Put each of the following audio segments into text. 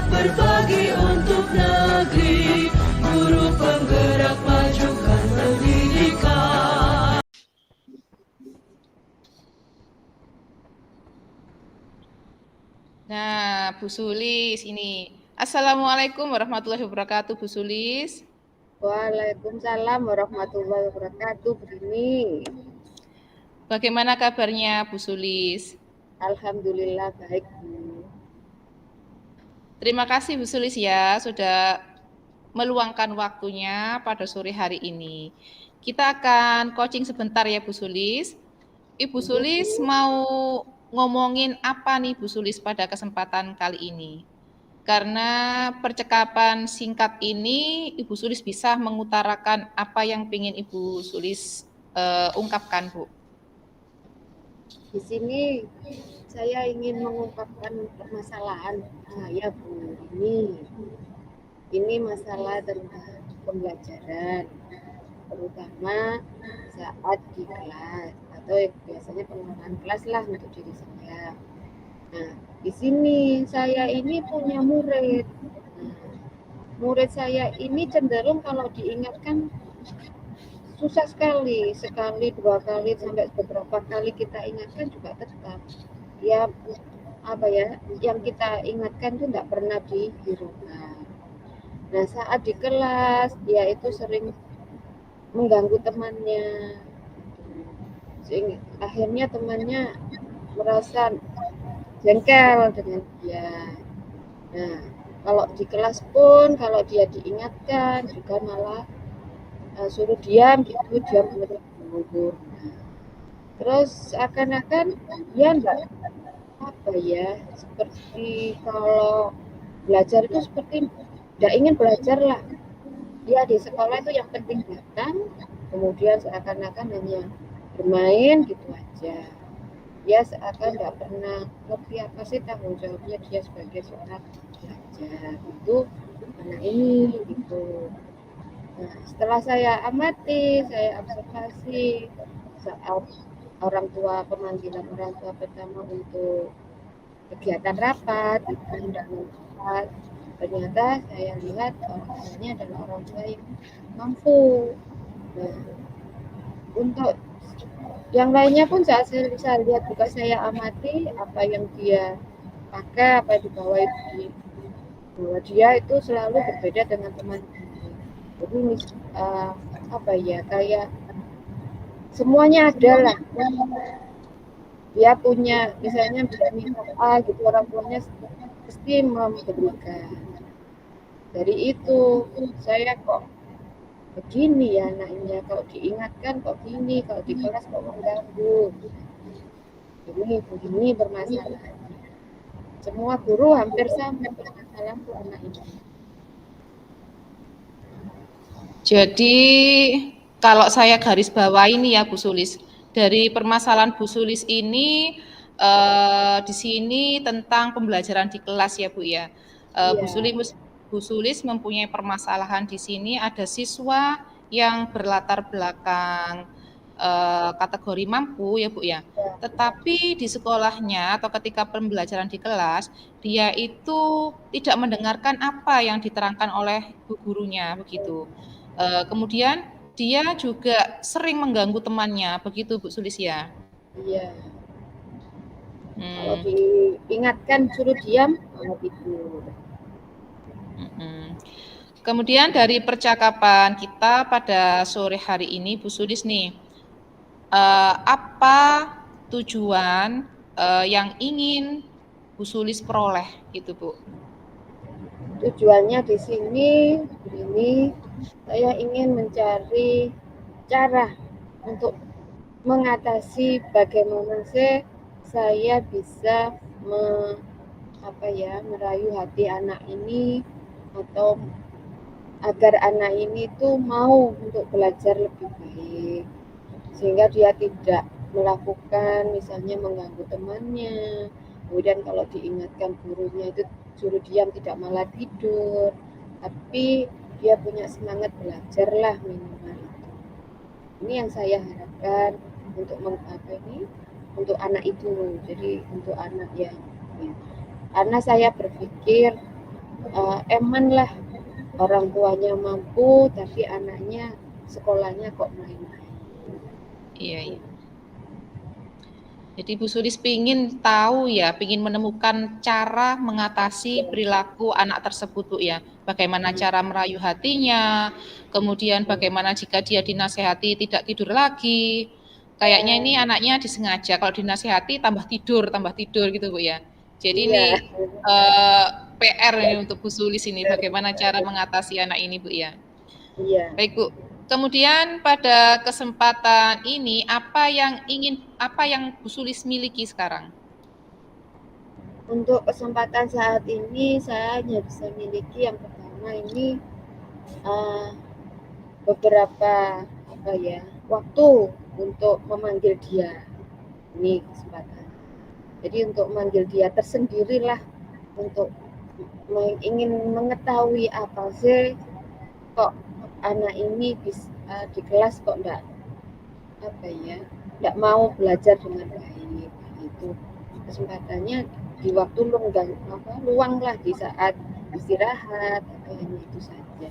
berbagi untuk negeri, guru penggerak majukan pendidikan. Nah, Bu Sulis ini. Assalamualaikum warahmatullahi wabarakatuh, Bu Sulis. Waalaikumsalam warahmatullahi wabarakatuh, Brini. Bagaimana kabarnya, Bu Sulis? Alhamdulillah baik, Bu. Terima kasih, Bu Sulis ya, sudah meluangkan waktunya pada sore hari ini. Kita akan coaching sebentar ya, Bu Sulis. Ibu Sulis mau ngomongin apa nih, Bu Sulis, pada kesempatan kali ini? Karena percakapan singkat ini, Ibu Sulis bisa mengutarakan apa yang ingin Ibu Sulis ungkapkan, Bu. Di sini saya ingin mengungkapkan permasalahan saya, Bu. Ini masalah tentang pembelajaran, terutama saat di kelas atau biasanya pengenalan kelas lah untuk diri saya. Nah, di sini saya ini punya murid. Murid saya ini cenderung kalau diingatkan susah sekali, dua kali sampai beberapa kali kita ingatkan juga tetap ya yang kita ingatkan itu tidak pernah dihiraukan. Nah, saat di kelas dia itu sering mengganggu temannya, sehingga akhirnya temannya merasa jengkel dengan dia. Nah, kalau di kelas pun kalau dia diingatkan juga malah suruh diam gitu, diam gugur. Terus akan-akan dia enggak seperti kalau belajar itu seperti tidak ingin belajar lah. Dia di sekolah itu yang penting datang, kemudian seakan-akan hanya bermain gitu aja. Dia seakan tidak pernah ngerti apa sih tanggung jawabnya dia sebagai seorang pelajar. Itu anak ini gitu. Nah, setelah saya amati, saya observasi saat pemanggilan orang tua pertama untuk kegiatan rapat, undangan rapat, ternyata saya lihat orang tuanya adalah orang tua yang mampu. Nah, untuk yang lainnya pun saya lihat juga, saya amati apa yang dia pakai, apa yang dibawa itu bahwa dia itu selalu berbeda dengan teman-teman. Jadi kayak semuanya ada lah. Dia punya, misalnya bisa minta A gitu, orang tuanya pasti memberikan. Dari itu saya kok begini ya anaknya, kalau diingatkan kok gini, kalau di kelas kok mengganggu. Begini bermasalah. Semua guru hampir sama permasalahan tuh anak ini. Jadi kalau saya garis bawah ini ya Bu Sulis, dari permasalahan Bu Sulis ini di sini tentang pembelajaran di kelas ya Bu ya. Bu Sulis mempunyai permasalahan di sini, ada siswa yang berlatar belakang kategori mampu ya Bu ya. Tetapi di sekolahnya atau ketika pembelajaran di kelas, dia itu tidak mendengarkan apa yang diterangkan oleh bu gurunya begitu. Kemudian dia juga sering mengganggu temannya, begitu Bu Sulis ya? Iya. Kalau diingatkan suruh diam, gitu. Kemudian dari percakapan kita pada sore hari ini, Bu Sulis nih, apa tujuan yang ingin Bu Sulis peroleh, gitu Bu? Tujuannya di sini, ini saya ingin mencari cara untuk mengatasi bagaimana sih saya bisa merayu hati anak ini, atau agar anak ini tuh mau untuk belajar lebih baik, sehingga dia tidak melakukan misalnya mengganggu temannya. Kemudian kalau diingatkan gurunya itu suruh diam, tidak malah tidur, tapi dia punya semangat belajar lah minimal. Ini yang saya harapkan untuk anak itu. Jadi untuk anak yang karena saya berpikir eman lah, orang tuanya mampu tapi anaknya sekolahnya kok main-main. Iya. Jadi Bu Sulis pingin tahu ya, pingin menemukan cara mengatasi perilaku anak tersebut Bu ya. Bagaimana cara merayu hatinya, kemudian bagaimana jika dia dinasehati tidak tidur lagi. Kayaknya ini anaknya disengaja, kalau dinasehati tambah tidur gitu Bu ya. Jadi ini PR ini untuk Bu Sulis ini, bagaimana cara mengatasi anak ini Bu ya. Iya. Baik Bu. Kemudian pada kesempatan ini apa yang Bu Sulis miliki sekarang? Untuk kesempatan saat ini saya hanya bisa miliki yang pertama ini beberapa waktu untuk memanggil dia. Ini kesempatan. Jadi untuk memanggil dia tersendirilah, untuk ingin mengetahui apa sih kok anak ini bisa di kelas kok enggak mau belajar dengan baik. Itu kesempatannya di waktu luang lah, di saat istirahat atau hanya itu saja.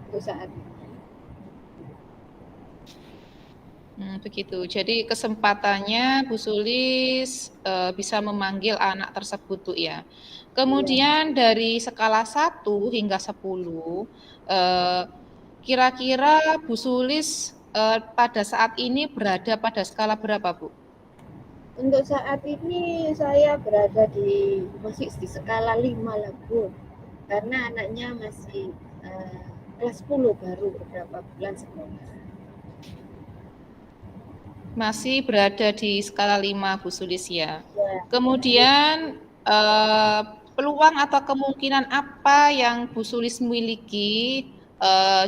Itu saat begitu. Jadi kesempatannya Bu Sulis bisa memanggil anak tersebut Bu ya. Kemudian dari skala 1 hingga 10 kira-kira Bu Sulis pada saat ini berada pada skala berapa Bu? Untuk saat ini saya berada masih di skala 5 lah Bu. Karena anaknya masih kelas 10 baru beberapa bulan sekolah. Masih berada di skala 5 Bu Sulis ya. Kemudian peluang atau kemungkinan apa yang Bu Sulis miliki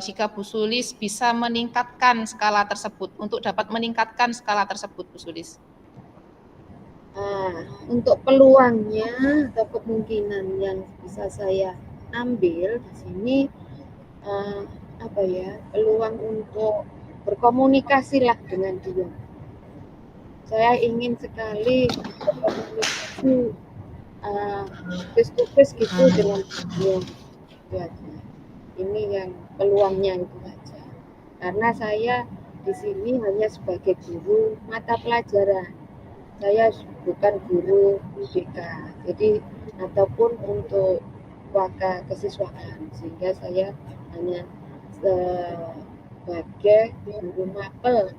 jika Bu Sulis bisa meningkatkan skala tersebut, untuk dapat meningkatkan skala tersebut Bu Sulis? Untuk peluangnya atau kemungkinan yang bisa saya ambil di sini peluang untuk berkomunikasi lah dengan dia. Saya ingin sekali berkomunikasi face to face gitu dengan dia. Ini yang peluangnya itu saja. Karena saya di sini hanya sebagai guru mata pelajaran. Saya bukan guru UBK, jadi ataupun untuk waka kesiswaan, sehingga saya hanya sebagai guru mapel.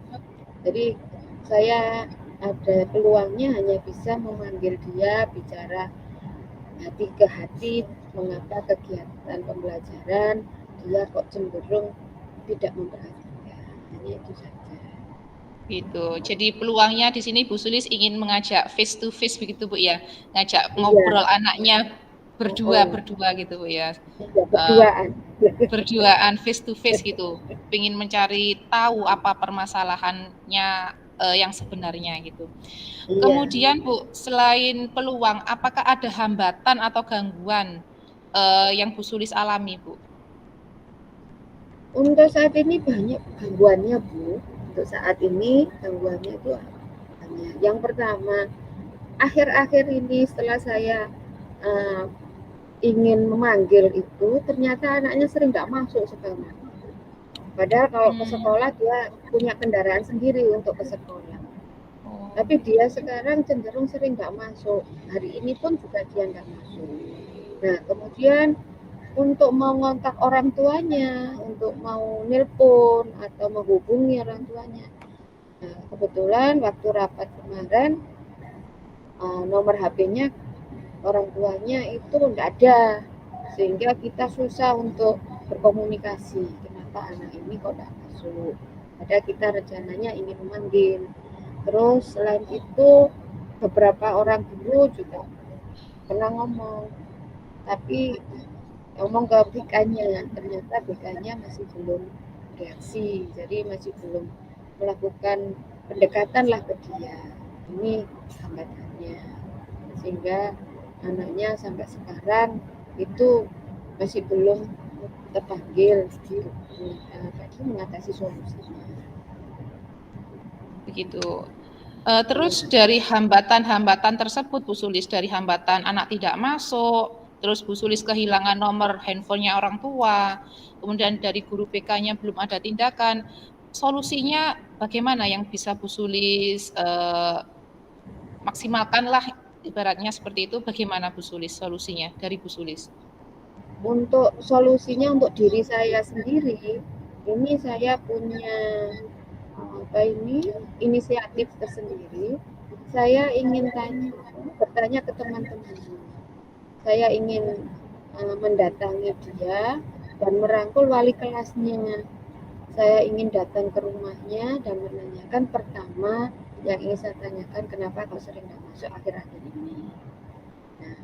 Jadi saya ada peluangnya hanya bisa memanggil dia, bicara hati ke hati, mengapa kegiatan pembelajaran dia kok cenderung tidak memperhatikan. Hanya itu saja. Gitu. Jadi peluangnya di sini Bu Sulis ingin mengajak face to face begitu Bu ya, ngajak ngobrol anaknya berdua gitu Bu ya. Berduaan face to face gitu, ingin mencari tahu apa permasalahannya yang sebenarnya gitu. Kemudian Bu, selain peluang, apakah ada hambatan atau gangguan yang Bu Sulis alami Bu? Untuk saat ini banyak gangguannya Bu. Untuk saat ini gangguannya itu banyak. Yang pertama, akhir-akhir ini setelah saya ingin memanggil itu, ternyata anaknya sering nggak masuk sekolah. Padahal kalau ke sekolah dia punya kendaraan sendiri untuk ke sekolah. Tapi dia sekarang cenderung sering nggak masuk. Hari ini pun juga dia nggak masuk. Nah, kemudian untuk mau ngontak orang tuanya, untuk mau nelpon atau menghubungi orang tuanya. Nah, kebetulan waktu rapat kemarin nomor HP-nya orang tuanya itu enggak ada, sehingga kita susah untuk berkomunikasi. Kenapa anak ini kok enggak masuk? Padahal kita rencananya ingin memanggil. Terus selain itu beberapa orang guru juga pernah ngomong, tapi ngomong ke BK-nya, ternyata BK-nya masih belum reaksi, jadi masih belum melakukan pendekatan lah ke dia. Ini hambatannya, sehingga anaknya sampai sekarang itu masih belum terpanggil untuk mengatasi solusinya. Begitu. Terus dari hambatan-hambatan tersebut Bu Sulis, dari hambatan anak tidak masuk, terus Bu Sulis kehilangan nomor handphonenya orang tua, kemudian dari guru BK-nya belum ada tindakan. Solusinya bagaimana yang bisa Bu Sulis maksimalkanlah ibaratnya seperti itu, bagaimana Bu Sulis solusinya dari Bu Sulis? Untuk solusinya untuk diri saya sendiri, ini saya punya inisiatif tersendiri. Saya ingin bertanya ke teman-teman. Saya ingin mendatangi dia dan merangkul wali kelasnya. Saya ingin datang ke rumahnya dan menanyakan pertama yang ingin saya tanyakan, kenapa kau sering tidak masuk akhir-akhir ini. Nah,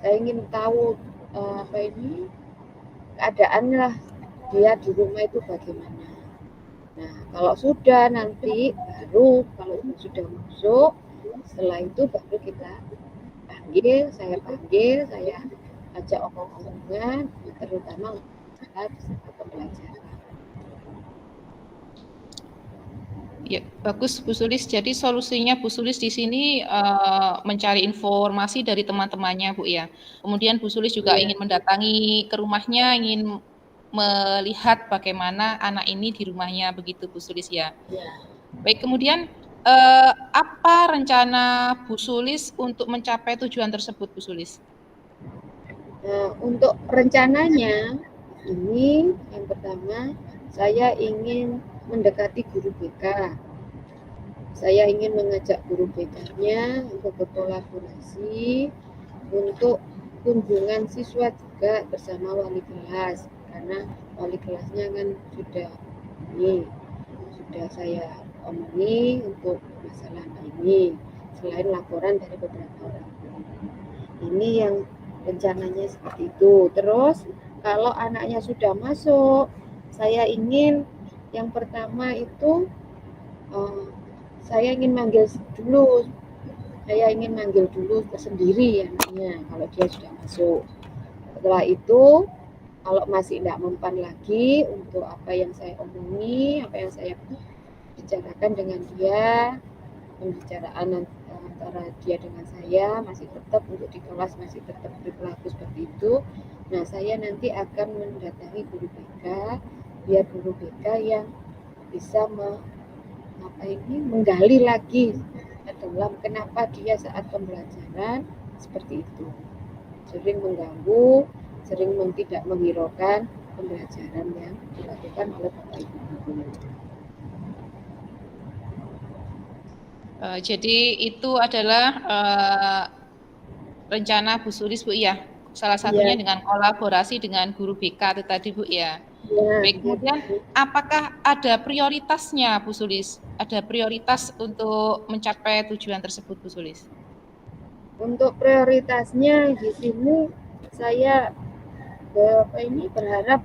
saya ingin tahu keadaan lah dia di rumah itu bagaimana. Nah, kalau sudah nanti baru kalau sudah masuk, setelah itu baru kita saya panggil, saya ajak omong-omongan, terutama masalah pembelajaran. Ya, bagus Bu Sulis. Jadi solusinya Bu Sulis di sini mencari informasi dari teman-temannya, Bu ya. Kemudian Bu Sulis juga ingin mendatangi ke rumahnya, ingin melihat bagaimana anak ini di rumahnya, begitu Bu Sulis ya. Baik, kemudian apa rencana Bu Sulis untuk mencapai tujuan tersebut, Bu Sulis? Untuk rencananya ini yang pertama saya ingin mendekati guru BK. Saya ingin mengajak guru BK-nya untuk berkolaborasi untuk kunjungan siswa juga bersama wali kelas, karena wali kelasnya kan sudah saya omongi untuk masalah ini, selain laporan dari beberapa orang. Ini yang rencananya seperti itu. Terus kalau anaknya sudah masuk, saya ingin yang pertama itu saya ingin manggil dulu sendiri anaknya kalau dia sudah masuk. Setelah itu kalau masih tidak mempan lagi untuk apa yang saya omongi, apa yang saya bicarakan dengan dia, pembicaraan antara dia dengan saya masih tetap untuk di kelas masih tetap berlaku seperti itu. Nah, saya nanti akan mendatangi guru BK, biar guru BK yang bisa menggali lagi dalam kenapa dia saat pembelajaran seperti itu, sering mengganggu, sering tidak menghiraukan pembelajaran yang dilakukan oleh Bapak Ibu guru. Jadi itu adalah rencana Bu Sulis, Bu ya. Salah satunya dengan kolaborasi dengan guru BK itu tadi, Bu ya. Baik, kemudian apakah ada prioritasnya, Bu Sulis? Ada prioritas untuk mencapai tujuan tersebut, Bu Sulis? Untuk prioritasnya di sini saya berharap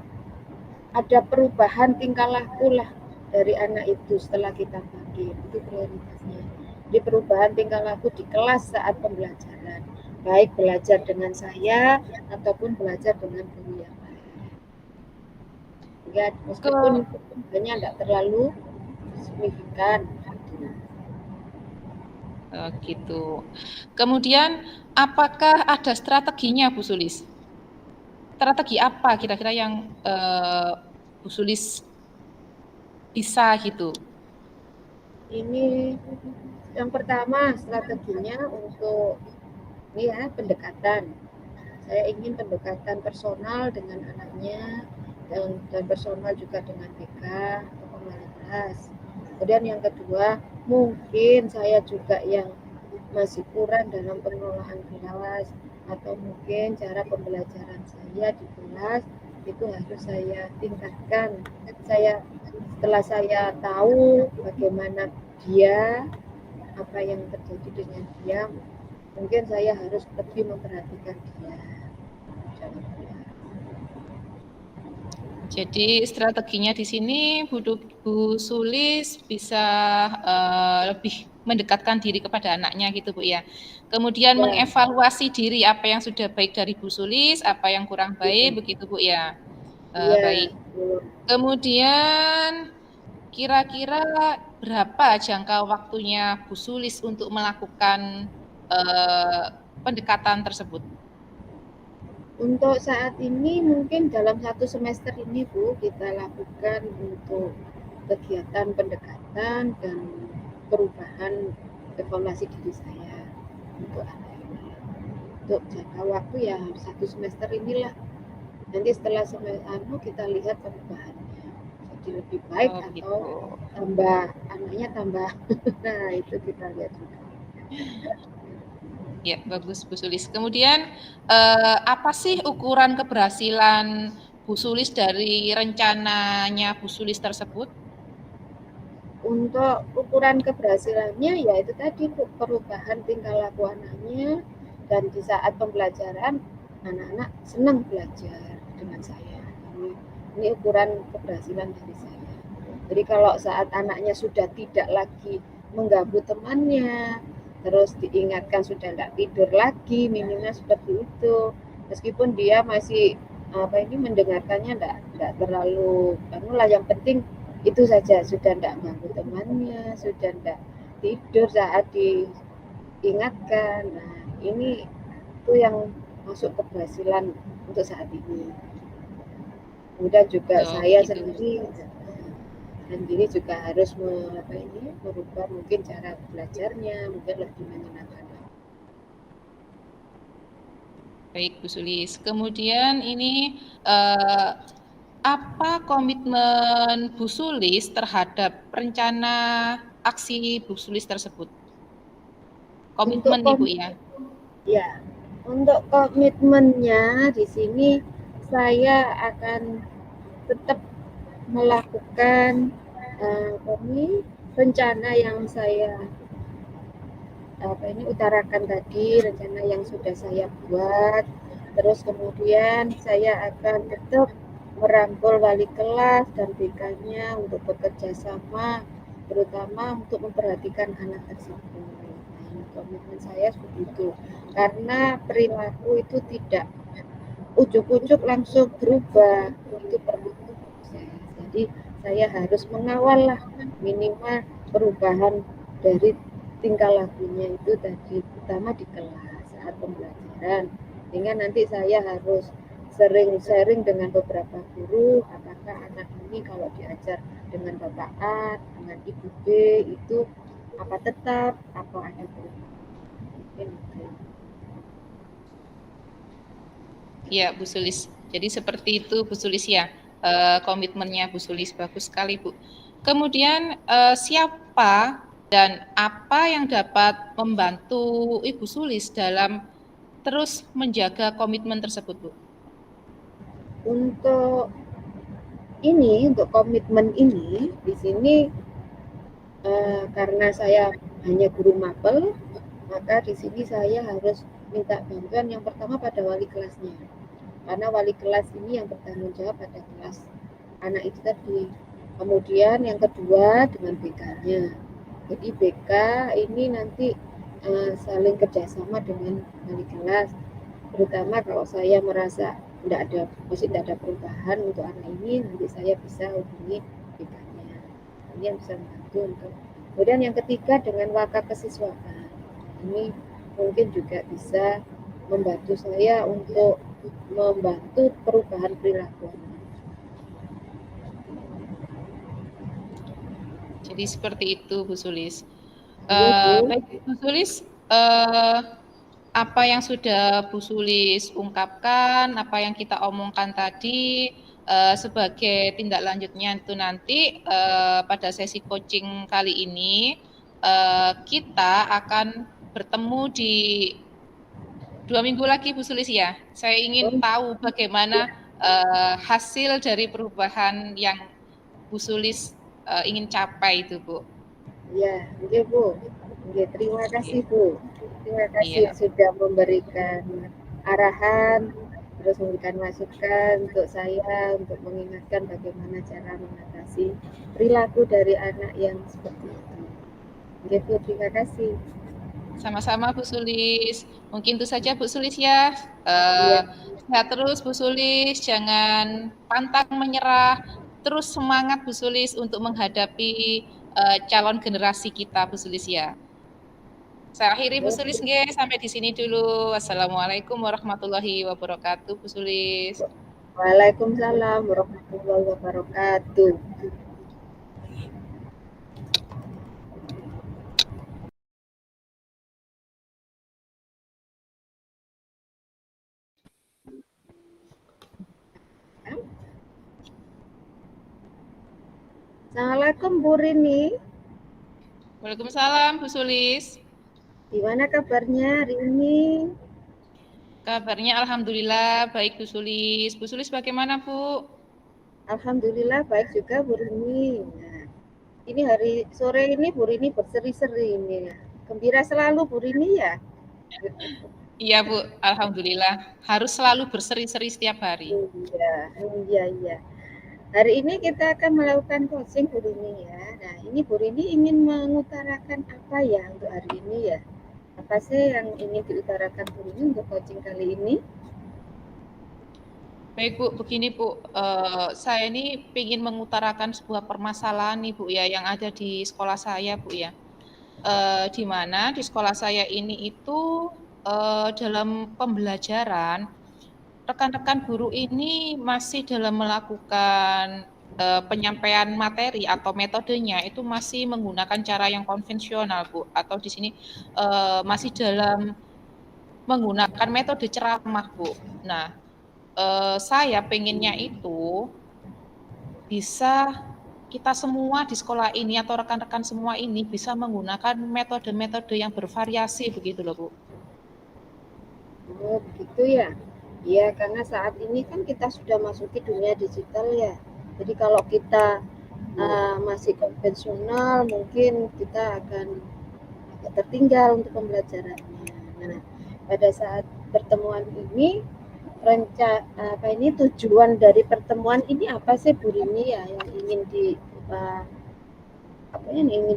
ada perubahan tingkah laku lah dari anak itu setelah kita panggil. Itu prioritasnya. Di perubahan tingkah laku di kelas saat pembelajaran, baik belajar dengan saya ataupun belajar dengan guru yang lain. Ya, meskipun hanya tidak terlalu signifikan. Gitu. Kemudian apakah ada strateginya, Bu Sulis? Strategi apa kira-kira yang Bu Sulis bisa gitu? Ini yang pertama strateginya untuk pendekatan. Saya ingin pendekatan personal dengan anaknya dan personal juga dengan BK atau wali kelas. Kemudian yang kedua, mungkin saya juga yang masih kurang dalam pengelolaan kelas atau mungkin cara pembelajaran saya di kelas itu harus saya tingkatkan. Setelah saya tahu bagaimana dia, apa yang terjadi dengan dia, mungkin saya harus lebih memperhatikan dia. Jadi strateginya di sini Bu Sulis bisa lebih mendekatkan diri kepada anaknya gitu, Bu ya. Kemudian mengevaluasi diri apa yang sudah baik dari Bu Sulis, apa yang kurang baik, begitu Bu ya. Baik. Kemudian kira-kira berapa jangka waktunya Bu Sulis untuk melakukan pendekatan tersebut? Untuk saat ini mungkin dalam 1 semester ini Bu, kita lakukan untuk kegiatan pendekatan dan perubahan evaluasi diri saya untuk anak ini. Untuk jangka waktu ya 1 semester inilah. Nanti setelah kita lihat perubahannya. Jadi lebih baik Oh, atau gitu. tambah anaknya tambah. Nah, itu kita lihat juga. Ya, bagus Bu Sulis. Kemudian apa sih ukuran keberhasilan Bu Sulis dari rencananya Bu Sulis tersebut? Untuk ukuran keberhasilannya ya itu tadi perubahan tingkah laku anaknya, dan di saat pembelajaran anak-anak senang belajar dengan saya. Ini ukuran keberhasilan dari saya. Jadi kalau saat anaknya sudah tidak lagi mengganggu temannya, terus diingatkan sudah tidak tidur lagi, minimal seperti itu. Meskipun dia masih mendengarkannya tidak terlalu lah, yang penting itu saja, sudah tidak ganggu temannya, sudah tidak tidur saat diingatkan. Nah, ini itu yang masuk keberhasilan untuk saat ini. Kemudian juga Oh, saya gitu. sendiri juga harus merubah mungkin cara belajarnya, mungkin lebih menyenangkan. Baik Bu Sulis. Kemudian ini apa komitmen Bu Sulis terhadap rencana aksi Bu Sulis tersebut? Untuk Komitmen Ibu ya. ya, untuk komitmennya di sini saya akan tetap melakukan rencana yang saya utarakan tadi, rencana yang sudah saya buat. Terus kemudian saya akan tetap merangkul wali kelas dan BK-nya untuk bekerja sama, terutama untuk memperhatikan anak tersebut. Nah, komitmen saya seperti itu. Karena perilaku itu tidak ujuk-ujuk langsung berubah, itu perlu proses. Jadi saya harus mengawal lah, minimal perubahan dari tingkah lakunya itu tadi, utama di kelas saat pembelajaran. Sehingga nanti saya harus sering sharing dengan beberapa guru, apakah anak ini kalau diajar dengan Bapak A, dengan Ibu B itu apa tetap, apa ada perubahan. Mungkin itu. Ya, Bu Sulis. Jadi seperti itu Bu Sulis ya. Komitmennya Bu Sulis bagus sekali Bu. Kemudian siapa dan apa yang dapat membantu Ibu Sulis dalam terus menjaga komitmen tersebut Bu? Untuk komitmen ini di sini karena saya hanya guru mapel, maka di sini saya harus minta bantuan yang pertama pada wali kelasnya, karena wali kelas ini yang bertanggung jawab pada kelas anak itu tadi. Kemudian yang kedua dengan BK-nya. Jadi BK ini nanti saling kerjasama dengan wali kelas, terutama kalau saya merasa masih tidak ada perubahan untuk anak ini, nanti saya bisa hubungi BK-nya. Ini yang bisa membantu untuk. Kemudian yang ketiga dengan waka kesiswaan. Ini mungkin juga bisa membantu saya untuk membantu perubahan perilaku. Jadi seperti itu Bu Sulis. Bu. Baik Bu Sulis, apa yang sudah Bu Sulis ungkapkan, apa yang kita omongkan tadi, sebagai tindak lanjutnya itu nanti pada sesi coaching kali ini kita akan bertemu di 2 minggu lagi Bu Sulis ya. Saya ingin tahu bagaimana hasil dari perubahan yang Bu Sulis ingin capai itu Bu. Ya, oke Bu. Oke, terima kasih Bu. Terima kasih Iya. sudah memberikan arahan, terus memberikan masukan untuk saya, untuk mengingatkan bagaimana cara mengatasi perilaku dari anak yang seperti itu. Oke Bu, terima kasih. Sama-sama Bu Sulis. Mungkin itu saja Bu Sulis ya. Iya. Sehat terus Bu Sulis, jangan pantang menyerah, terus semangat Bu Sulis untuk menghadapi calon generasi kita Bu Sulis ya. Saya akhiri Bu Sulis Oke. nggih, sampai di sini dulu. Wassalamualaikum warahmatullahi wabarakatuh, Bu Sulis. Waalaikumsalam warahmatullahi wabarakatuh. Assalamualaikum Bu Rini. Waalaikumsalam Bu Sulis. Gimana kabarnya hari ini? Kabarnya alhamdulillah baik Bu Sulis. Bu Sulis bagaimana Bu? Alhamdulillah baik juga Bu Rini. Nah, ini hari sore ini Bu Rini berseri-seri ini ya. Gembira selalu Bu Rini ya. Iya Bu, alhamdulillah. Harus selalu berseri-seri setiap hari. Iya. Hari ini kita akan melakukan coaching Bu Rini ya. Nah, ini Bu Rini ingin mengutarakan apa ya untuk hari ini ya? Apa sih yang ingin diutarakan Bu Rini untuk coaching kali ini? Baik Bu, begini Bu, saya ini ingin mengutarakan sebuah permasalahan nih Bu ya, yang ada di sekolah saya Bu ya. Di mana di sekolah saya ini itu dalam pembelajaran, rekan-rekan guru ini masih dalam melakukan penyampaian materi atau metodenya itu masih menggunakan cara yang konvensional Bu, atau di sini masih dalam menggunakan metode ceramah Bu. Nah, saya pengennya itu bisa kita semua di sekolah ini atau rekan-rekan semua ini bisa menggunakan metode-metode yang bervariasi begitu loh Bu. Oh, begitu ya. Iya, karena saat ini kan kita sudah masuki dunia digital ya. Jadi kalau kita masih konvensional, mungkin kita akan agak tertinggal untuk pembelajarannya. Nah, pada saat pertemuan ini, tujuan dari pertemuan ini apa sih Bu Rini ya yang ingin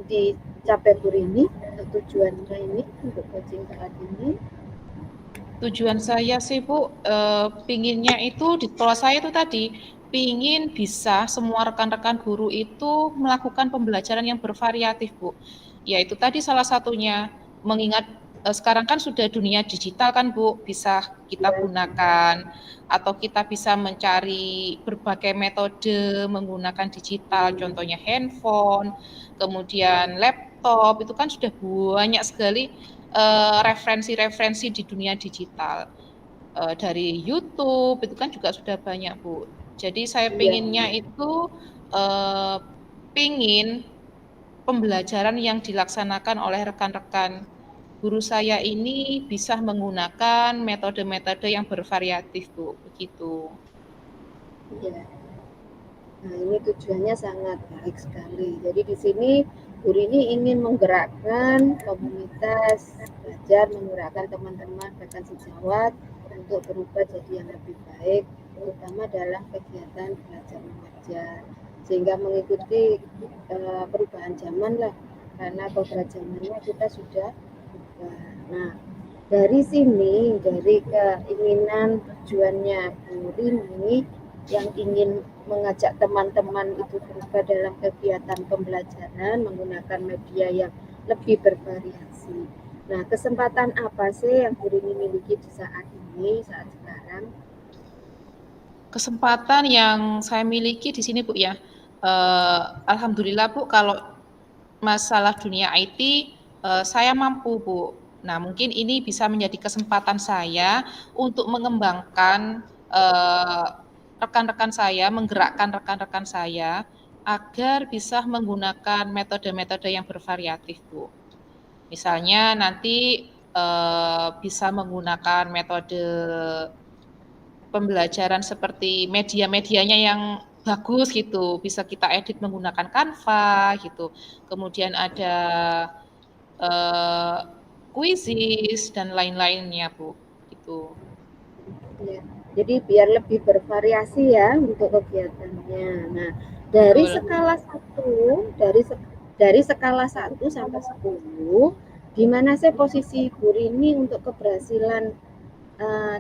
dicapai Bu Rini? Tujuannya ini untuk coaching saat ini? Tujuan saya sih Bu, pinginnya itu di sekolah saya itu tadi, pingin bisa semua rekan-rekan guru itu melakukan pembelajaran yang bervariatif Bu. Yaitu tadi salah satunya, mengingat sekarang kan sudah dunia digital kan Bu, bisa kita gunakan, atau kita bisa mencari berbagai metode menggunakan digital, contohnya handphone, kemudian laptop, itu kan sudah banyak sekali referensi-referensi di dunia digital. Dari YouTube itu kan juga sudah banyak Bu. Jadi saya pinginnya itu pingin pembelajaran yang dilaksanakan oleh rekan-rekan guru saya ini bisa menggunakan metode-metode yang bervariatif Bu, begitu. Iya. Nah, ini tujuannya sangat baik sekali. Jadi di sini Bu Rini ingin menggerakkan komunitas belajar, menggerakkan teman-teman bahkan sejawat untuk berubah jadi yang lebih baik, terutama dalam kegiatan belajar mengajar, sehingga mengikuti perubahan zaman lah, karena beberapa zamannya kita sudah berubah. Nah, dari sini, dari keinginan tujuannya Bu Rini yang ingin mengajak teman-teman itu berubah dalam kegiatan pembelajaran menggunakan media yang lebih bervariasi. Nah, kesempatan apa sih yang Bu Rini miliki di saat ini, saat sekarang? Kesempatan yang saya miliki di sini Bu ya, alhamdulillah Bu, kalau masalah dunia IT saya mampu Bu. Nah, mungkin ini bisa menjadi kesempatan saya untuk mengembangkan rekan-rekan saya, menggerakkan rekan-rekan saya agar bisa menggunakan metode-metode yang bervariatif Bu. Misalnya nanti bisa menggunakan metode pembelajaran seperti media-medianya yang bagus gitu, bisa kita edit menggunakan Canva gitu. Kemudian ada Quizizz dan lain-lainnya Bu, gitu. Ya, jadi biar lebih bervariasi ya untuk kegiatannya. Nah, dari Betul. skala 1, dari skala 1 sampai 10, di mana sih posisi Bu Rini untuk keberhasilan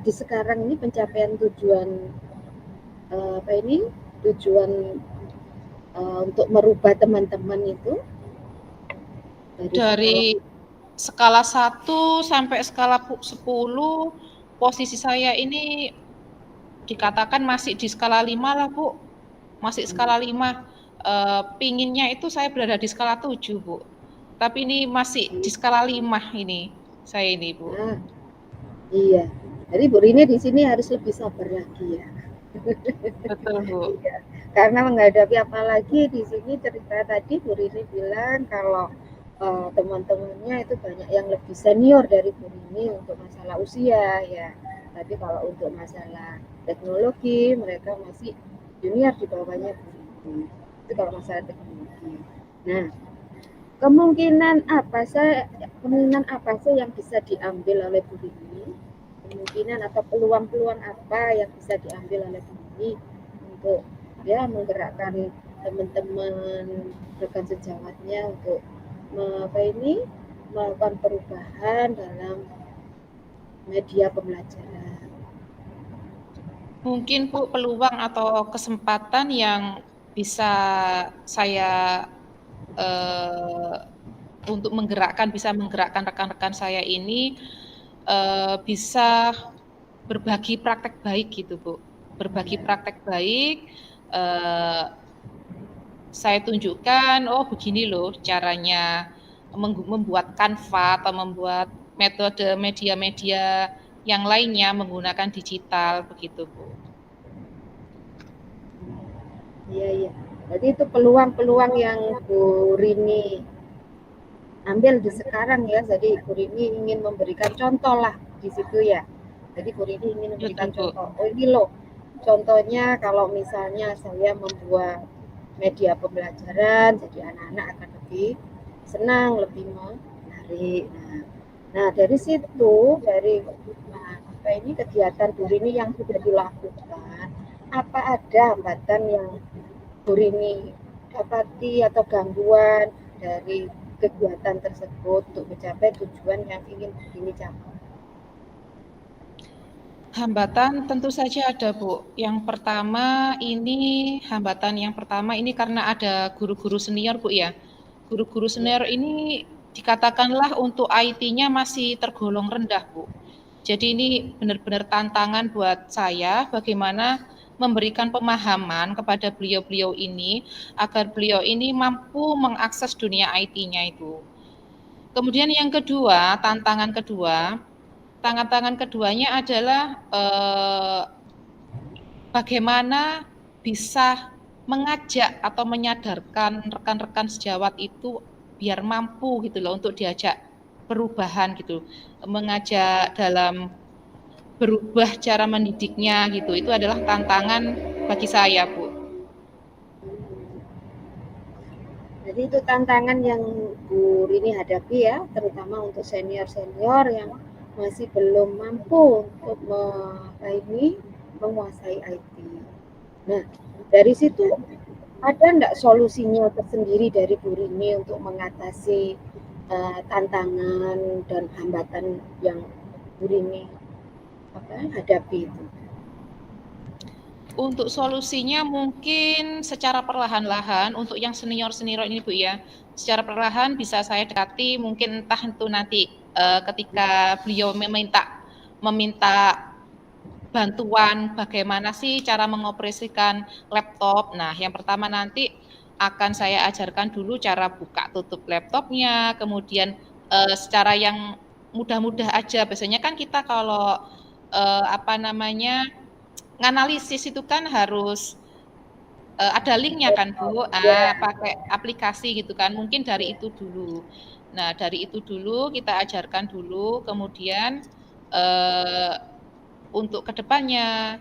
di sekarang ini pencapaian tujuan tujuan untuk merubah teman-teman itu dari skala 1 sampai skala 10, posisi saya ini dikatakan masih di skala 5 lah, Bu. Masih skala 5. Pinginnya itu saya berada di skala 7, Bu. Tapi ini masih di skala 5 ini, saya ini, Bu. Nah, iya. Jadi Bu Rini di sini harus lebih sabar lagi ya. Betul, Bu. Iya. Karena menghadapi apalagi di sini cerita tadi Bu Rini bilang kalau teman-temannya itu banyak yang lebih senior dari Bu Rini untuk masalah usia ya. Tapi kalau untuk masalah teknologi mereka masih junior di bawahnya Bu Rini. Itu kalau masalah teknologi. Nah, kemungkinan apa sih yang bisa diambil oleh Bu Rini? Kemungkinan atau peluang-peluang apa yang bisa diambil oleh Bu Rini untuk ya menggerakkan teman-teman rekan sejawatnya untuk melakukan perubahan dalam media pembelajaran. Mungkin Bu peluang atau kesempatan yang bisa saya untuk bisa menggerakkan rekan-rekan saya ini bisa berbagi praktek baik gitu, Bu. Berbagi praktek baik, saya tunjukkan, oh begini loh caranya membuat Canva atau membuat metode media-media yang lainnya menggunakan digital begitu, Bu. Iya, iya. Jadi itu peluang-peluang yang Bu Rini ambil di sekarang ya. Jadi Bu Rini ingin memberikan contoh lah di situ ya. Jadi Bu Rini ingin memberikan Betul, Bu. contoh. Oh ini loh, contohnya kalau misalnya saya membuat media pembelajaran, jadi anak-anak akan lebih senang, lebih menarik. Nah dari situ, dari kegiatan Bu Rini yang sudah dilakukan, apa ada hambatan yang Bu Rini dapati atau gangguan dari kegiatan tersebut untuk mencapai tujuan yang ingin Bu Rini capai? Hambatan tentu saja ada, Bu. Hambatan yang pertama ini karena ada guru-guru senior, Bu ya. Guru-guru senior ini dikatakanlah untuk IT-nya masih tergolong rendah, Bu. Jadi ini benar-benar tantangan buat saya bagaimana memberikan pemahaman kepada beliau-beliau ini agar beliau ini mampu mengakses dunia IT-nya itu. Kemudian yang kedua, tantangan keduanya adalah bagaimana bisa mengajak atau menyadarkan rekan-rekan sejawat itu biar mampu gitu loh untuk diajak perubahan gitu, mengajak dalam berubah cara mendidiknya gitu. Itu adalah tantangan bagi saya, Bu. Jadi itu tantangan yang Bu Rini hadapi ya, terutama untuk senior-senior yang masih belum mampu untuk menguasai IT. Nah, dari situ ada enggak solusinya tersendiri dari Bu Rini untuk mengatasi tantangan dan hambatan yang Bu Rini hadapi itu? Untuk solusinya mungkin secara perlahan-lahan untuk yang senior-senior ini, Bu ya, secara perlahan bisa saya dekati mungkin entah itu nanti ketika beliau meminta bantuan bagaimana sih cara mengoperasikan laptop. Nah, yang pertama nanti akan saya ajarkan dulu cara buka tutup laptopnya, kemudian secara yang mudah-mudah aja. Biasanya kan kita kalau nganalisis itu kan harus ada linknya kan, Bu, pakai aplikasi gitu kan, mungkin dari itu dulu. Nah, dari itu dulu kita ajarkan dulu, kemudian untuk kedepannya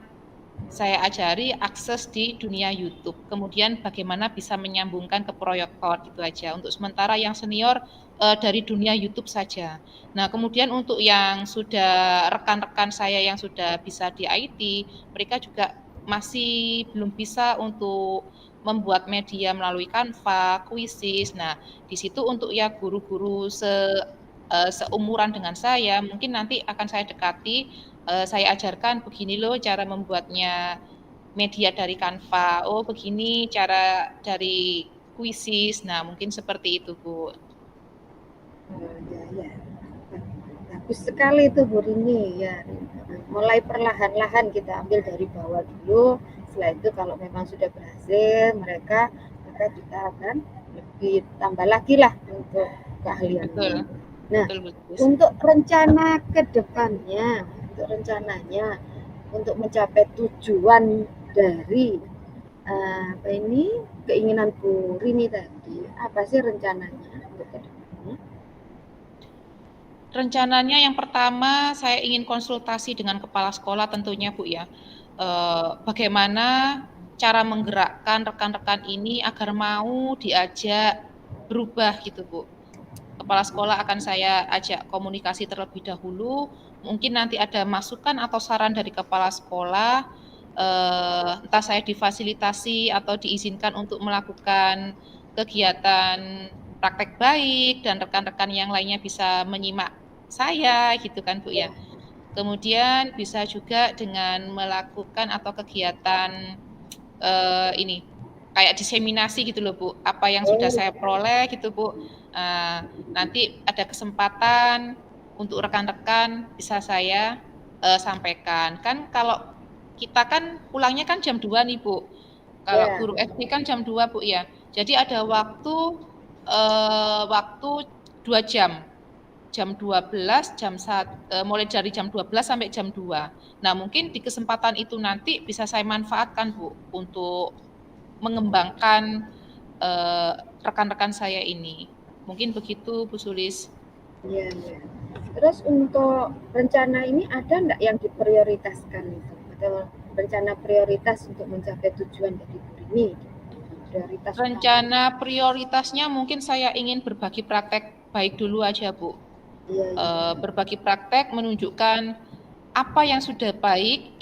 saya ajari akses di dunia YouTube, kemudian bagaimana bisa menyambungkan ke proyektor, gitu aja. Untuk sementara yang senior dari dunia YouTube saja. Nah, kemudian untuk yang sudah rekan-rekan saya yang sudah bisa di IT, mereka juga masih belum bisa untuk membuat media melalui Canva, Quizizz. Nah, di situ untuk ya guru-guru seumuran dengan saya, mungkin nanti akan saya dekati, saya ajarkan begini loh cara membuatnya media dari Canva, oh begini cara dari Quizizz. Nah, mungkin seperti itu, Bu. Ya, ya. bagus sekali itu Bu Rini ya. Mulai perlahan-lahan kita ambil dari bawah dulu. Setelah itu kalau memang sudah berhasil mereka, maka kita akan lebih tambah lagi lah untuk keahliannya. Betul. Nah, Betul, betul. untuk rencana ke depannya, untuk rencananya untuk mencapai tujuan dari apa ini keinginan Bu Rini tadi, apa sih rencananya untuk ke depannya? Rencananya yang pertama saya ingin konsultasi dengan kepala sekolah tentunya Bu ya. Bagaimana cara menggerakkan rekan-rekan ini agar mau diajak berubah gitu Bu. Kepala sekolah akan saya ajak komunikasi terlebih dahulu. Mungkin nanti ada masukan atau saran dari kepala sekolah, entah saya difasilitasi atau diizinkan untuk melakukan kegiatan praktek baik dan rekan-rekan yang lainnya bisa menyimak saya gitu kan Bu ya. Kemudian bisa juga dengan melakukan atau kegiatan ini kayak diseminasi gitu loh Bu, apa yang sudah saya peroleh gitu Bu. Nanti ada kesempatan untuk rekan-rekan bisa saya sampaikan. Kan kalau kita kan pulangnya kan jam 2 nih Bu. Kalau Ya, guru SD kan jam 2 Bu ya. Jadi ada waktu 2 jam. Jam 12, mulai dari jam 12 sampai jam 2. Nah, mungkin di kesempatan itu nanti bisa saya manfaatkan Bu untuk mengembangkan rekan-rekan saya ini. Mungkin begitu Bu Sulis. iya, iya. Terus untuk rencana ini ada nggak yang diprioritaskan itu? Atau rencana prioritas untuk mencapai tujuan dari Bu Rini? Prioritas utama. Rencana prioritasnya mungkin saya ingin berbagi praktek baik dulu aja Bu. Iya, iya. Berbagi praktek menunjukkan apa yang sudah baik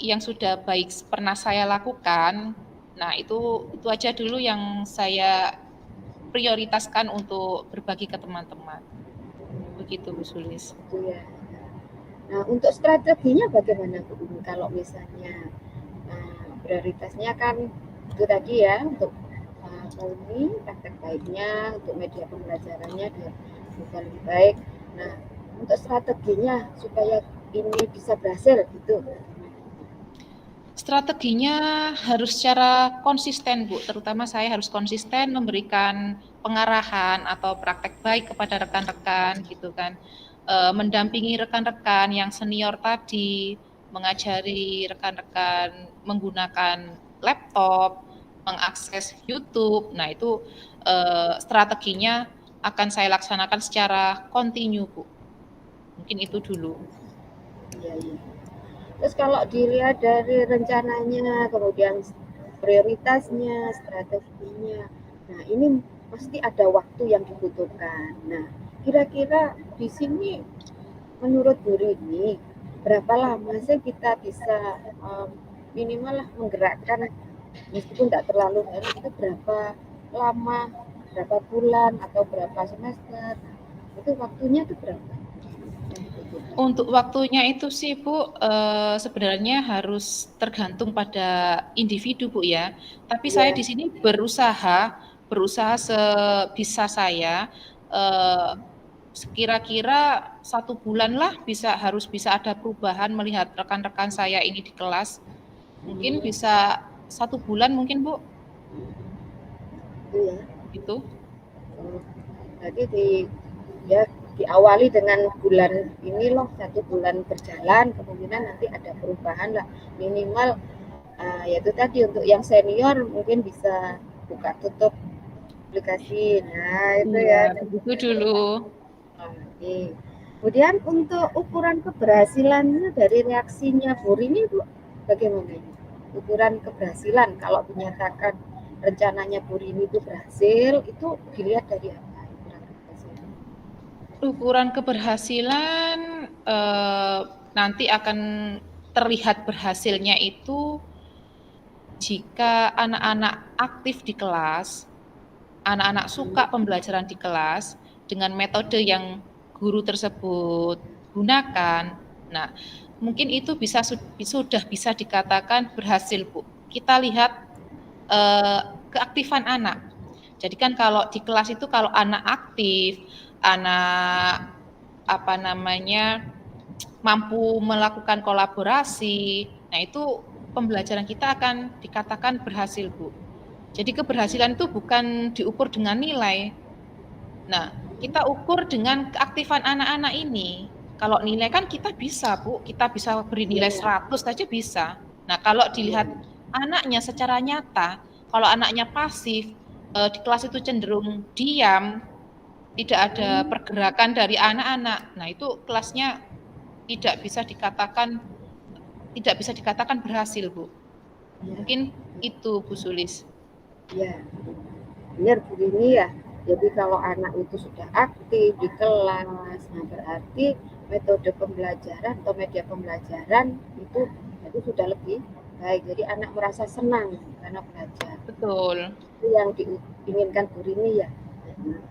pernah saya lakukan. Nah, itu aja dulu yang saya prioritaskan untuk berbagi ke teman-teman. Begitu Bu Sulis. Itu ya. Nah, untuk strateginya bagaimana Bu Rini? Kalau misalnya prioritasnya kan itu tadi ya untuk ini praktek baiknya, untuk media pembelajarannya biar bisa lebih baik. Nah, untuk strateginya supaya ini bisa berhasil gitu. Strateginya harus secara konsisten Bu, terutama saya harus konsisten memberikan pengarahan atau praktek baik kepada rekan-rekan gitu kan. Mendampingi rekan-rekan yang senior tadi, mengajari rekan-rekan menggunakan laptop, mengakses YouTube. Nah, itu strateginya akan saya laksanakan secara kontinu Bu. Mungkin itu dulu. Iya, iya. Terus kalau dilihat dari rencananya, kemudian prioritasnya, strateginya, nah ini pasti ada waktu yang dibutuhkan. Nah, kira-kira di sini menurut Bu Rini, berapa lama sih kita bisa minimal lah menggerakkan, meskipun tidak terlalu banyak, itu berapa lama, berapa bulan atau berapa semester? Nah, itu waktunya itu berapa? Untuk waktunya itu sih Bu, sebenarnya harus tergantung pada individu Bu ya. Tapi saya Iya. di sini berusaha sebisa saya, kira-kira 1 bulan lah harus bisa ada perubahan melihat rekan-rekan saya ini di kelas. Mungkin bisa 1 bulan mungkin Bu, Iya. gitu. Jadi diawali dengan bulan ini loh, 1 bulan berjalan, kemungkinan nanti ada perubahan lah minimal. Yaitu tadi untuk yang senior mungkin bisa buka tutup aplikasi. Nah itu ya. Begitu dulu. Oke. Kemudian untuk ukuran keberhasilannya dari reaksinya Bu Rini Bu, bagaimana ini? Ukuran keberhasilan kalau menyatakan rencananya Bu Rini itu berhasil, itu dilihat dari apa? Ukuran keberhasilan nanti akan terlihat berhasilnya itu jika anak-anak aktif di kelas, anak-anak suka pembelajaran di kelas dengan metode yang guru tersebut gunakan. Nah, mungkin itu sudah bisa dikatakan berhasil, Bu. Kita lihat keaktifan anak. Jadi kan kalau di kelas itu kalau anak aktif, anak mampu melakukan kolaborasi, nah itu pembelajaran kita akan dikatakan berhasil, Bu. Jadi keberhasilan itu bukan diukur dengan nilai. Nah, kita ukur dengan keaktifan anak-anak ini. Kalau nilai kan kita bisa, Bu, kita bisa beri nilai Iya, 100 saja bisa. Nah, kalau dilihat iya, anaknya secara nyata, kalau anaknya pasif, di kelas itu cenderung diam, tidak ada pergerakan dari anak-anak. Nah, itu kelasnya tidak bisa dikatakan tidak bisa dikatakan berhasil, Bu. iya, Mungkin itu, Bu Sulis. iya. Benar begini ya. Jadi kalau anak itu sudah aktif di kelas, nah berarti metode pembelajaran atau media pembelajaran itu sudah lebih baik. Jadi anak merasa senang karena belajar. Betul, Itu yang diinginkan Bu Rini ya.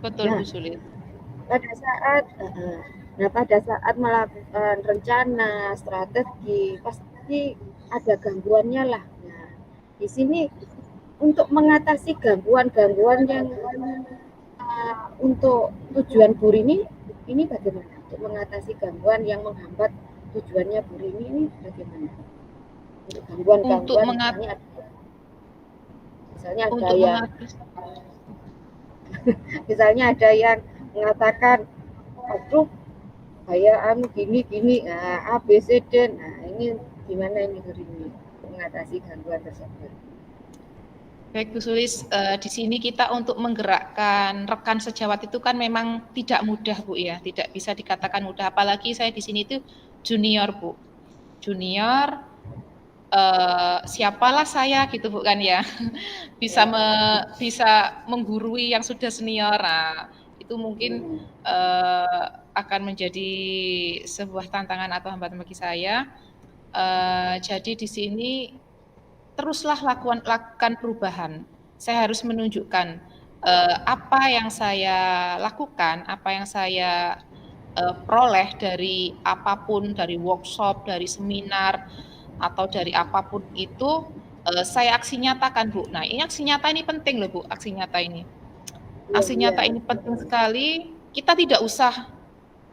betul, Nah, Bu Sulis. pada saat melakukan rencana, strategi, pasti ada gangguannya lah. Nah, di sini untuk mengatasi gangguan-gangguan yang untuk tujuan Bu Rini ini bagaimana? Untuk mengatasi gangguan yang menghambat tujuannya Bu Rini ini bagaimana? Untuk Untuk gangguan-gangguan mengat misalnya untuk mengatasi ada yang mengatakan, aduh saya gini gini, nah, A B C D, nah ini gimana ini Bu Rini mengatasi gangguan tersebut? Baik, Bu Sulis, di sini kita untuk menggerakkan rekan sejawat itu kan memang tidak mudah, Bu, ya, tidak bisa dikatakan mudah, apalagi saya di sini itu junior, Bu. Junior, siapalah saya gitu, Bu, kan ya. Bisa Ya, bisa menggurui yang sudah senior. Nah, itu mungkin, akan menjadi sebuah tantangan atau hambatan bagi saya. Jadi di sini teruslah lakukan perubahan. Saya harus menunjukkan, apa yang saya lakukan, apa yang saya, peroleh dari apapun, dari workshop, dari seminar, atau dari apapun itu, saya aksi nyatakan, Bu. Nah, ini aksi nyata ini penting loh, Bu, aksi nyata ini. iya, Aksi iya, nyata ini penting sekali, kita tidak usah,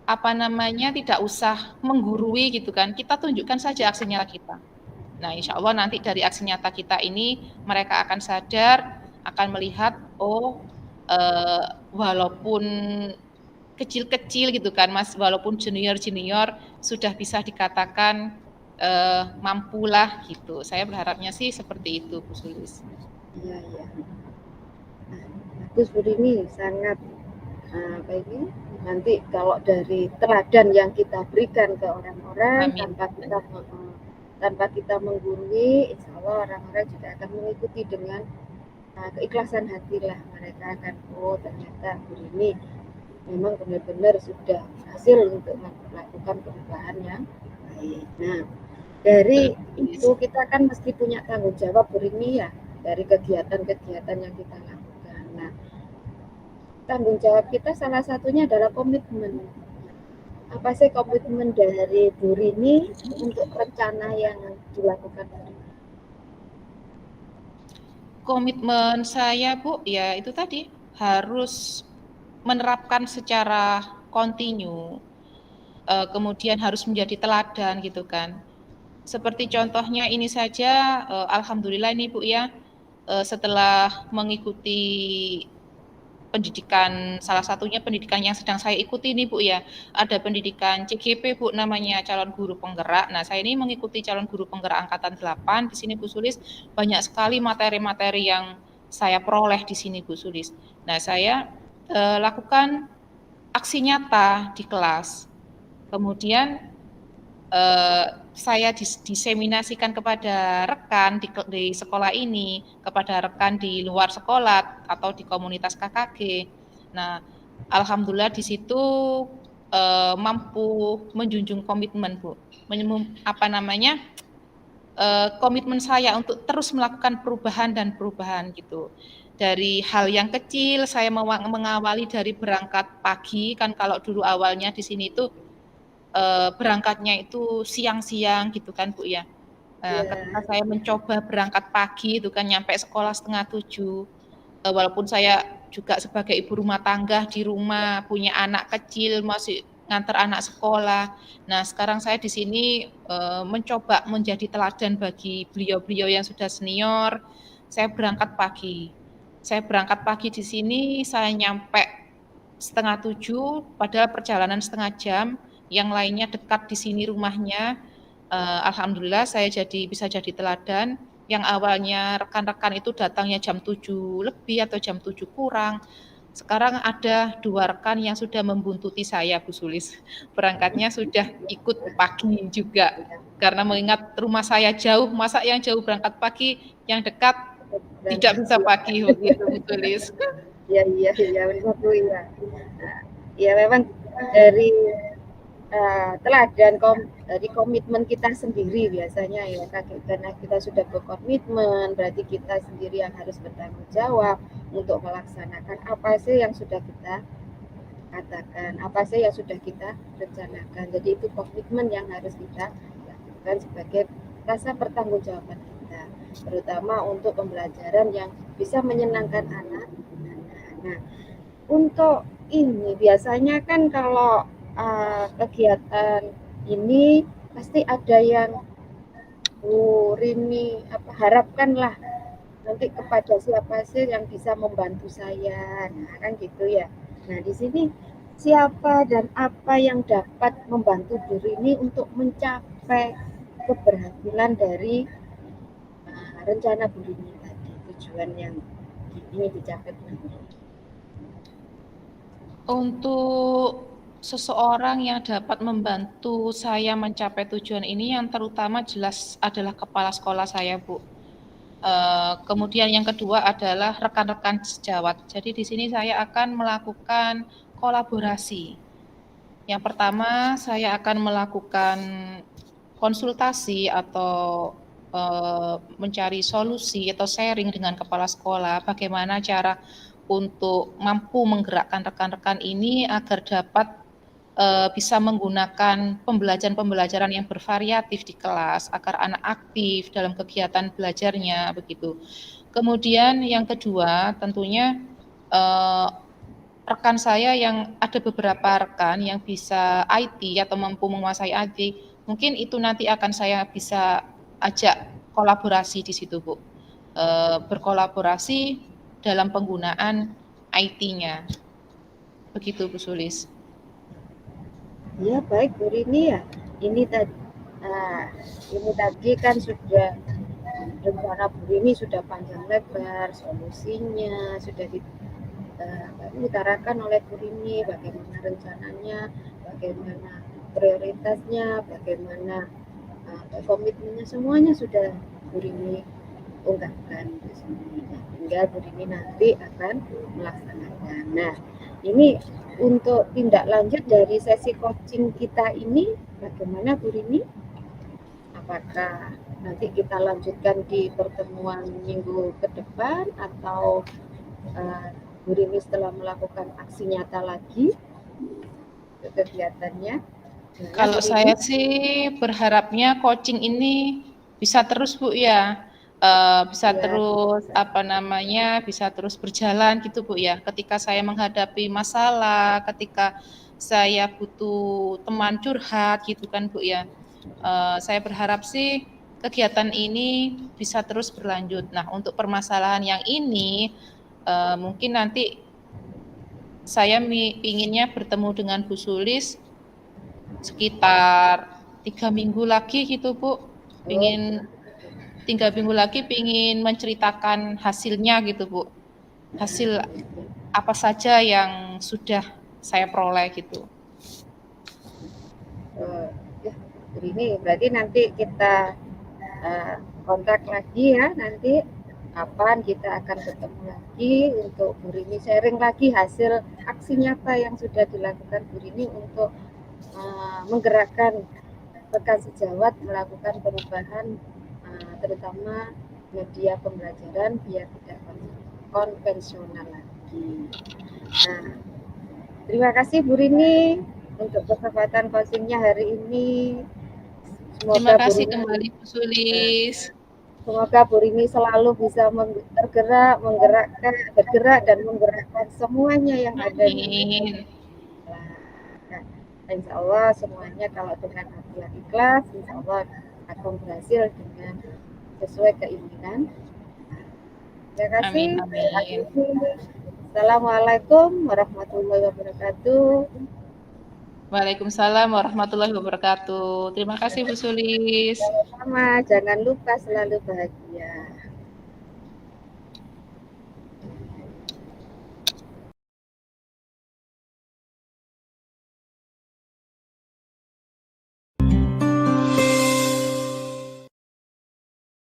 apa namanya, tidak usah menggurui gitu kan, kita tunjukkan saja aksi nyata kita. Nah, insya Allah nanti dari aksi nyata kita ini mereka akan sadar, akan melihat, oh, walaupun kecil-kecil gitu kan, Mas, walaupun junior-junior sudah bisa dikatakan mampulah gitu. Saya berharapnya sih seperti itu, Bu Sulis. iya, iya. Bagus Bu Rini, sangat apa ini nanti kalau dari teladan yang kita berikan ke orang-orang Amin. tanpa kita menggurui, insya Allah orang-orang juga akan mengikuti dengan keikhlasan hati lah. Mereka akan, oh ternyata Bu Rini memang benar-benar sudah berhasil untuk melakukan perubahan yang baik. Nah, dari Betul, Bu Sulis. itu kita kan mesti punya tanggung jawab Bu Rini ya, dari kegiatan-kegiatan yang kita lakukan. Nah, tanggung jawab kita salah satunya adalah komitmen. Apa sih komitmen dari Bu Rini untuk rencana yang dilakukan? Komitmen saya, Bu, ya itu tadi, harus menerapkan secara kontinu, kemudian harus menjadi teladan gitu kan. Seperti contohnya ini saja, alhamdulillah ini Bu ya, setelah mengikuti pendidikan, salah satunya pendidikan yang sedang saya ikuti nih Bu ya, ada pendidikan CGP Bu namanya, calon guru penggerak. Nah, saya ini mengikuti calon guru penggerak angkatan 8, di sini Bu Sulis, banyak sekali materi-materi yang saya peroleh di sini Bu Sulis. Nah, saya lakukan aksi nyata di kelas. Kemudian saya diseminasikan kepada rekan di sekolah ini, kepada rekan di luar sekolah atau di komunitas KKG. Nah, alhamdulillah di situ mampu menjunjung komitmen, Bu. Apa namanya? Komitmen saya untuk terus melakukan perubahan dan perubahan gitu. Dari hal yang kecil saya mengawali dari berangkat pagi, kan kalau dulu awalnya di sini itu berangkatnya itu siang-siang gitu kan Bu ya. Ketika Ya, saya mencoba berangkat pagi itu kan nyampe sekolah 6:30, walaupun saya juga sebagai ibu rumah tangga di rumah, punya anak kecil, masih nganter anak sekolah. Nah, sekarang saya di sini, mencoba menjadi teladan bagi beliau-beliau yang sudah senior. Saya berangkat pagi. Saya berangkat pagi di sini, saya nyampe setengah 7, padahal perjalanan setengah jam, yang lainnya dekat di sini rumahnya. Alhamdulillah saya bisa jadi teladan. Yang awalnya rekan-rekan itu datangnya jam 7 lebih atau jam 7 kurang. Sekarang ada 2 rekan yang sudah membuntuti saya, Bu Sulis. Berangkatnya sudah ikut pagi juga. Karena mengingat rumah saya jauh, masa yang jauh berangkat pagi, yang dekat Dan tidak bisa pagi, begitu Bu Sulis. iya benar Bu ya. Nah, ya memang dari teladan dari komitmen kita sendiri biasanya ya, karena kita sudah berkomitmen, berarti kita sendiri yang harus bertanggung jawab untuk melaksanakan apa sih yang sudah kita katakan, apa sih yang sudah kita rencanakan. Jadi itu komitmen yang harus kita lakukan sebagai rasa pertanggungjawaban kita, terutama untuk pembelajaran yang bisa menyenangkan anak. Nah, untuk ini biasanya kan kalau kegiatan ini pasti ada yang Bu Rini harapkanlah nanti kepada siapa sih yang bisa membantu saya, nah kan gitu ya. Nah di sini siapa dan apa yang dapat membantu Bu Rini untuk mencapai keberhasilan dari rencana Bu Rini tadi, tujuan yang ini dicapai Bu Rini? Untuk seseorang yang dapat membantu saya mencapai tujuan ini, yang terutama jelas adalah kepala sekolah saya, Bu. Kemudian yang kedua adalah rekan-rekan sejawat. Jadi di sini saya akan melakukan kolaborasi. Yang pertama, saya akan melakukan konsultasi atau mencari solusi atau sharing dengan kepala sekolah, bagaimana cara untuk mampu menggerakkan rekan-rekan ini agar dapat bisa menggunakan pembelajaran yang bervariatif di kelas, agar anak aktif dalam kegiatan belajarnya, begitu. Kemudian yang kedua, tentunya rekan saya yang ada beberapa rekan yang bisa IT atau mampu menguasai IT, mungkin itu nanti akan saya bisa ajak kolaborasi di situ, Bu. Berkolaborasi dalam penggunaan IT-nya. Begitu, Bu Sulis. Ya baik Bu Rini ya. Ini tadi kan sudah rencana Bu Rini sudah panjang lebar, solusinya sudah diutarakan oleh Bu Rini, bagaimana rencananya, bagaimana prioritasnya, bagaimana komitmennya, semuanya sudah Bu Rini ungkapkan di sini. Tinggal Bu Rini nanti akan melaksanakan. Nah, ini untuk tindak lanjut dari sesi coaching kita ini bagaimana Bu Rini? Apakah nanti kita lanjutkan di pertemuan minggu ke depan atau Bu Rini setelah melakukan aksi nyata lagi kegiatannya? Kalau saya sih berharapnya coaching ini bisa terus, Bu ya. Bisa terus bisa terus berjalan gitu, Bu ya. Ketika saya menghadapi masalah, ketika saya butuh teman curhat gitu kan, Bu ya. Saya berharap sih kegiatan ini bisa terus berlanjut. Nah, untuk permasalahan yang ini mungkin nanti saya inginnya bertemu dengan Bu Sulis sekitar 3 minggu lagi gitu, Bu. Pingin 3 minggu lagi pingin menceritakan hasilnya gitu, Bu. Hasil apa saja yang sudah saya peroleh gitu. Ya, ini berarti nanti kita kontak lagi ya, nanti kapan kita akan ketemu lagi untuk Bu Rini sharing lagi hasil aksi nyata yang sudah dilakukan Bu Rini untuk menggerakkan rekan sejawat melakukan perubahan terutama media pembelajaran biar tidak konvensional lagi. Nah, terima kasih Bu Rini untuk kesempatan coachingnya hari ini. Terima kasih kembali Bu Sulis. Semoga Bu Rini selalu bisa bergerak dan menggerakkan semuanya yang ada. Amin. Insya Allah semuanya kalau dengan hati yang ikhlas, insya Allah akan berhasil dengan sesuai keinginan. Terima kasih. Amin. Assalamualaikum warahmatullahi wabarakatuh. Waalaikumsalam warahmatullahi wabarakatuh. Terima kasih Bu Sulis. Sama, jangan lupa selalu bahagia.